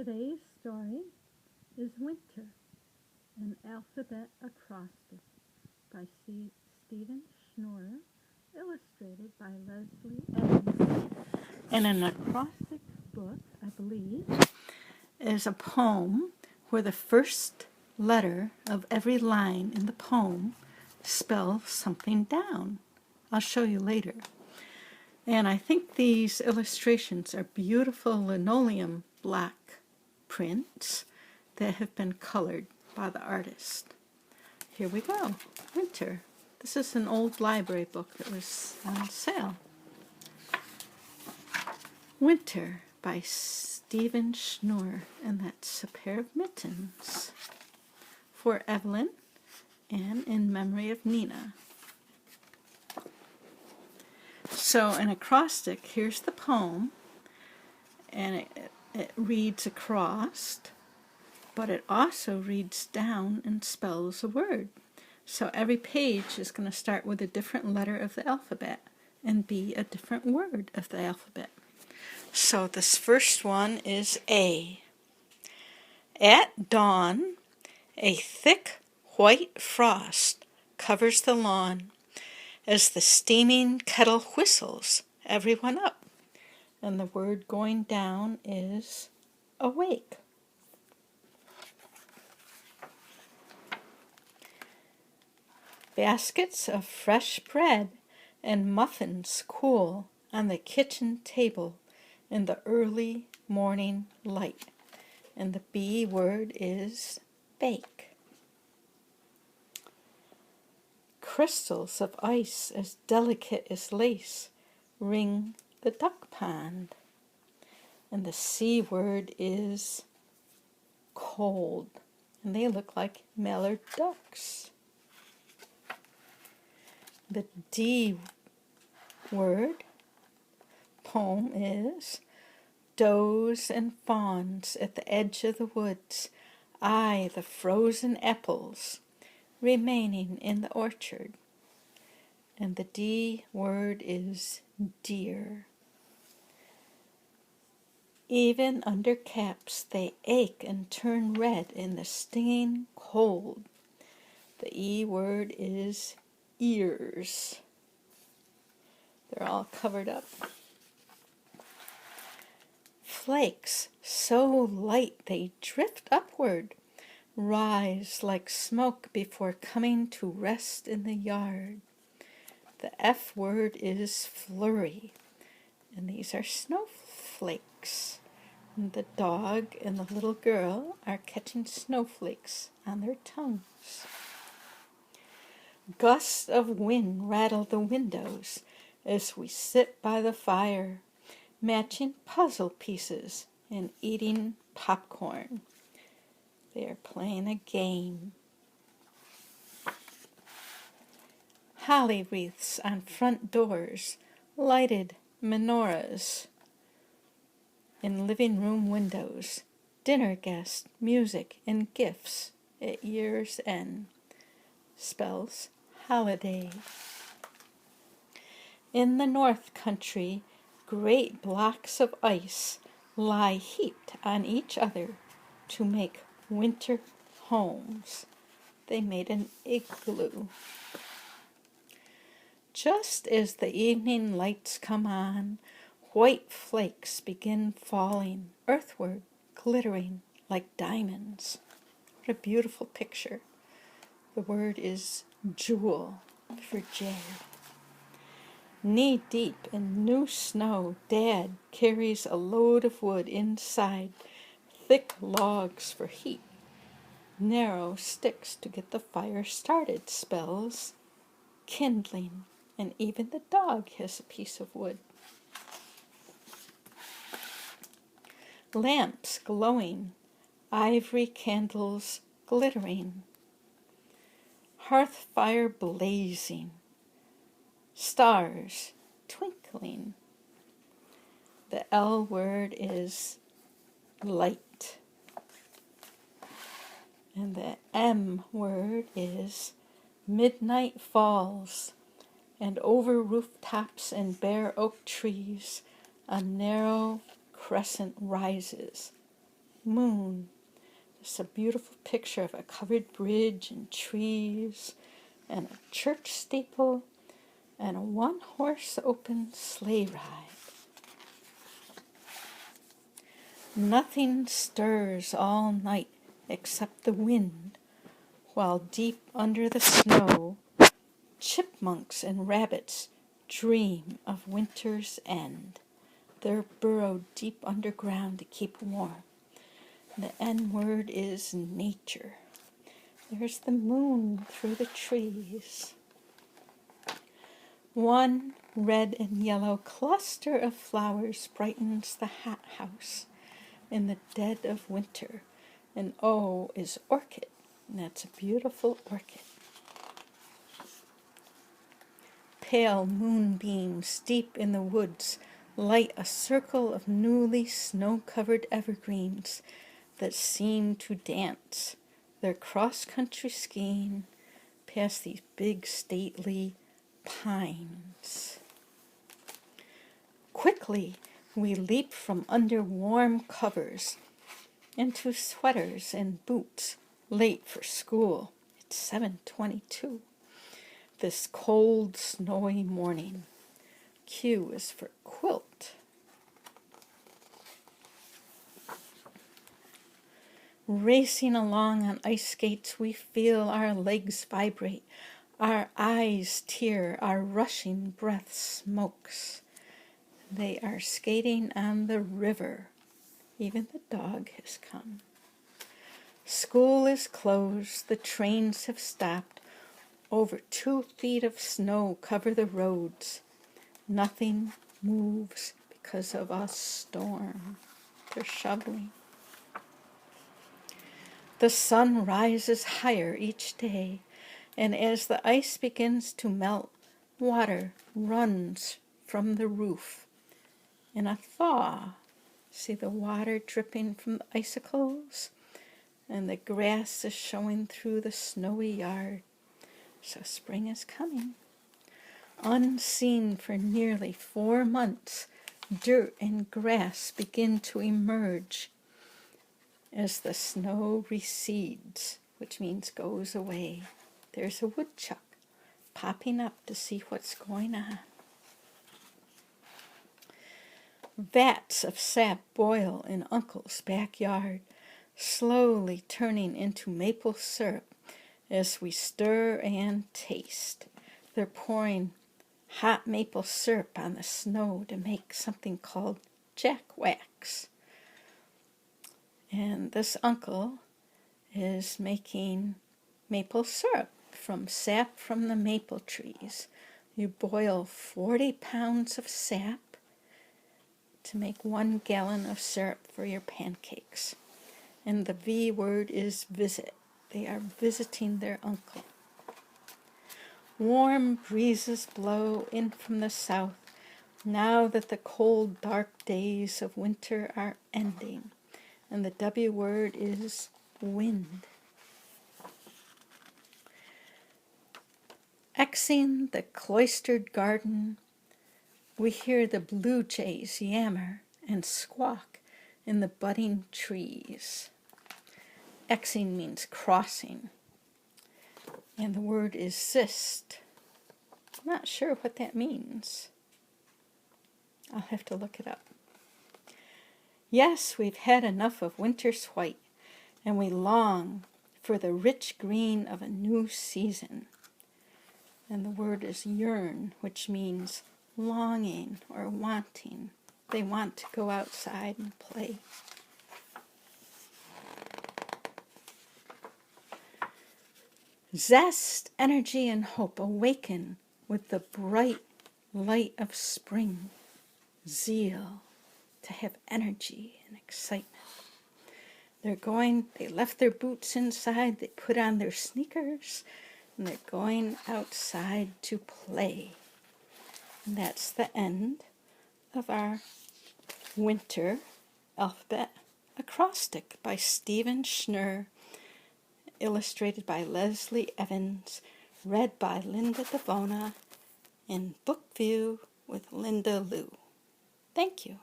Today's story is Winter, an Alphabet Acrostic by Stephen Schnorr, illustrated by Leslie Evans. And an acrostic book, I believe, is a poem where the first letter of every line in the poem spells something down. I'll show you later. And I think these illustrations are beautiful linoleum black prints that have been colored by the artist. Here we go. Winter. This is an old library book that was on sale. Winter by Stephen Schnorr, and that's a pair of mittens for Evelyn and in memory of Nina. So an acrostic, here's the poem, and it reads across, but it also reads down and spells a word. So every page is going to start with a different letter of the alphabet and be a different word of the alphabet. So this first one is A. At dawn, a thick white frost covers the lawn as the steaming kettle whistles everyone up. And the word going down is awake. Baskets of fresh bread and muffins cool on the kitchen table in the early morning light. And the B word is bake. Crystals of ice as delicate as lace ring the duck pond. And the C word is cold. And they look like mallard ducks. The D word poem is does and fawns at the edge of the woods, eye the frozen apples remaining in the orchard. And the D word is deer. Even under caps they ache and turn red in the stinging cold. The E word is ears. They're all covered up. Flakes so light they drift upward, rise like smoke before coming to rest in the yard. The F word is flurry, and these are snowflakes. And the dog and the little girl are catching snowflakes on their tongues. Gusts of wind rattle the windows as we sit by the fire, matching puzzle pieces and eating popcorn. They are playing a game. Holly wreaths on front doors, lighted menorahs in living room windows, dinner guests, music, and gifts at year's end. Spells holiday. In the North Country, great blocks of ice lie heaped on each other to make winter homes. They made an igloo. Just as the evening lights come on, white flakes begin falling earthward, glittering like diamonds. What a beautiful picture. The word is jewel for J. Knee-deep in new snow, Dad carries a load of wood inside, thick logs for heat. Narrow sticks to get the fire started spells kindling, and even the dog has a piece of wood. Lamps glowing, ivory candles glittering, hearth fire blazing, stars twinkling. The L word is light. And the M word is midnight falls, and over rooftops and bare oak trees a narrow crescent rises. moon. It's a beautiful picture of a covered bridge and trees and a church steeple and a one-horse open sleigh ride. Nothing stirs all night except the wind, while deep under the snow, chipmunks and rabbits dream of winter's end. They're burrowed deep underground to keep warm. The N word is nature. There's the moon through the trees. One red and yellow cluster of flowers brightens the hat house in the dead of winter. And O is orchid, and that's a beautiful orchid. Pale moonbeams deep in the woods light a circle of newly snow-covered evergreens that seem to dance, their cross-country skiing past these big stately pines. Quickly, we leap from under warm covers into sweaters and boots, late for school. It's 7:22. This cold, snowy morning. Q is for quilt. Racing along on ice skates, we feel our legs vibrate, our eyes tear, our rushing breath smokes. They are skating on the river. Even the dog has come. School is closed. The trains have stopped. Over 2 feet of snow cover the roads. Nothing moves because of a storm. They're shoveling. The sun rises higher each day, and as the ice begins to melt, water runs from the roof. In a thaw, see the water dripping from the icicles, and the grass is showing through the snowy yard. So spring is coming. Unseen for nearly 4 months, dirt and grass begin to emerge as the snow recedes, which means goes away. There's a woodchuck popping up to see what's going on. Vats of sap boil in Uncle's backyard, slowly turning into maple syrup as we stir and taste. They're pouring hot maple syrup on the snow to make something called jack wax. And this uncle is making maple syrup from sap from the maple trees. You boil 40 pounds of sap to make 1 gallon of syrup for your pancakes. And the V word is visit. They are visiting their uncle. Warm breezes blow in from the south now that the cold, dark days of winter are ending. And the W word is wind. Xing the cloistered garden, we hear the blue jays yammer and squawk in the budding trees. Xing means crossing, and the word is cyst. I'm not sure what that means. I'll have to look it up. Yes, we've had enough of winter's white, and we long for the rich green of a new season. And the word is yearn, which means longing or wanting. They want to go outside and play. Zest, energy, and hope awaken with the bright light of spring. Zeal, to have energy and excitement. They left their boots inside, they put on their sneakers, and they're going outside to play. And that's the end of our winter alphabet acrostic by Stephen Schnurr, illustrated by Leslie Evans, read by Linda DeVona, in Book View with Linda Liu. Thank you.